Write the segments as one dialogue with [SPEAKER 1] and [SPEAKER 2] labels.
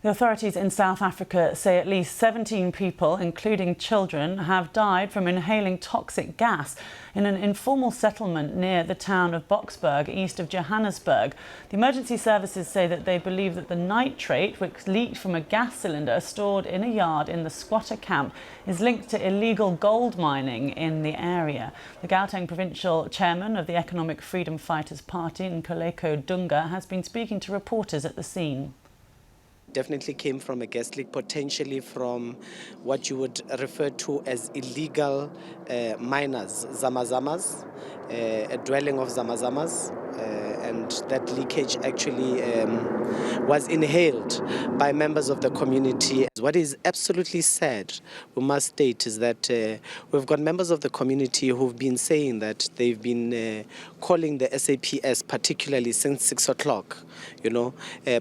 [SPEAKER 1] The authorities in South Africa say at least 17 people, including children, have died from inhaling toxic gas in an informal settlement near the town of Boksburg, east of Johannesburg. The emergency services say that they believe that the nitrate, which leaked from a gas cylinder stored in a yard in the squatter camp, is linked to illegal gold mining in the area. The Gauteng provincial chairman of the Economic Freedom Fighters Party, Nkoleko Dunga, has been speaking to reporters at the scene.
[SPEAKER 2] Definitely came from a gas leak, potentially from what you would refer to as illegal miners, zamas, a dwelling of zamas, and that leakage actually was inhaled by members of the community. What is absolutely sad, we must state, is that we've got members of the community who've been saying that they've been calling the SAPS, particularly since 6 o'clock,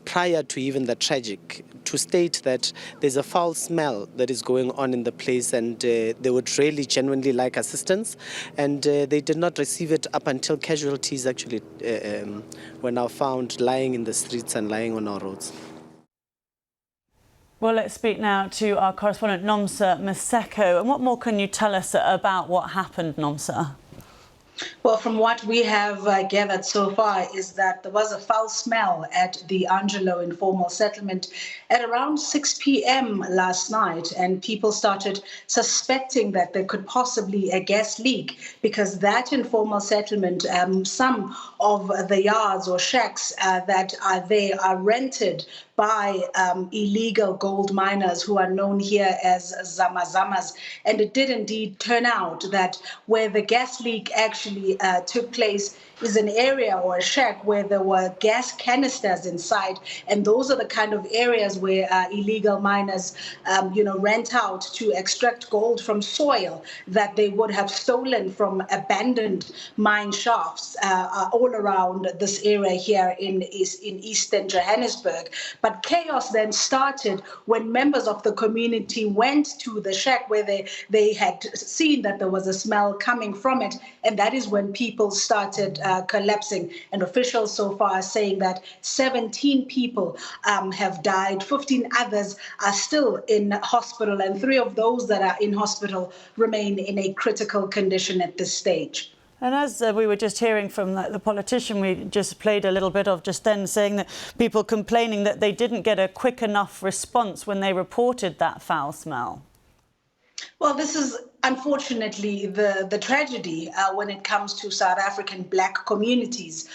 [SPEAKER 2] prior to even the tragic, to state that there's a foul smell that is going on in the place, and they would really genuinely like assistance, and they did not receive it up until casualties actually were now found lying in the streets and lying on our roads.
[SPEAKER 1] Well, let's speak now to our correspondent Nomsa Maseko. And what more can you tell us about what happened, Nomsa?
[SPEAKER 3] Well, from what we have gathered so far is that there was a foul smell at the Angelo informal settlement at around 6 p.m. last night, and people started suspecting that there could possibly a gas leak because that informal settlement, some of the yards or shacks that are there are rented by illegal gold miners who are known here as zamas. And it did indeed turn out that where the gas leak actually took place is an area or a shack where there were gas canisters inside, and those are the kind of areas where illegal miners, rent out to extract gold from soil that they would have stolen from abandoned mine shafts all around this area here in eastern Johannesburg. But chaos then started when members of the community went to the shack where they had seen that there was a smell coming from it, and that is when people started collapsing, and officials so far are saying that 17 people have died, 15 others are still in hospital, and 3 of those that are in hospital remain in a critical condition at this stage.
[SPEAKER 1] And as we were just hearing from the politician we just played a little bit of just then, saying that people complaining that they didn't get a quick enough response when they reported that foul smell.
[SPEAKER 3] Well, this is unfortunately the tragedy when it comes to South African black communities,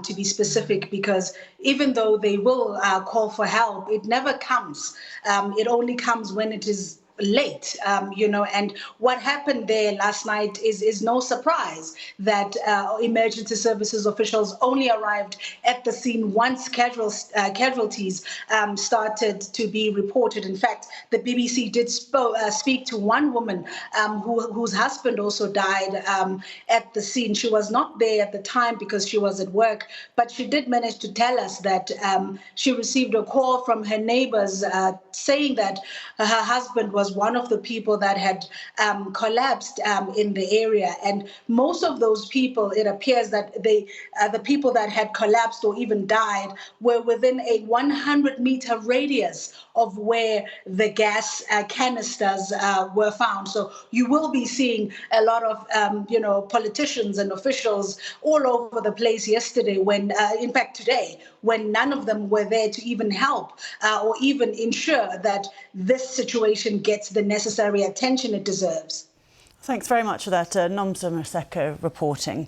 [SPEAKER 3] to be specific, because even though they will call for help, it never comes. It only comes when it is late, and what happened there last night is no surprise that emergency services officials only arrived at the scene once casualties started to be reported. In fact, the BBC did speak to one woman whose husband also died at the scene. She was not there at the time because she was at work, but she did manage to tell us that she received a call from her neighbors saying that her husband was one of the people that had collapsed in the area. And most of those people, it appears that the people that had collapsed or even died were within a 100-meter radius of where the gas canisters were found. So you will be seeing a lot of, politicians and officials all over the place yesterday when, in fact today, when none of them were there to even help or even ensure that this situation gets the necessary attention it deserves.
[SPEAKER 1] Thanks very much for that, Nomsa Maseko reporting.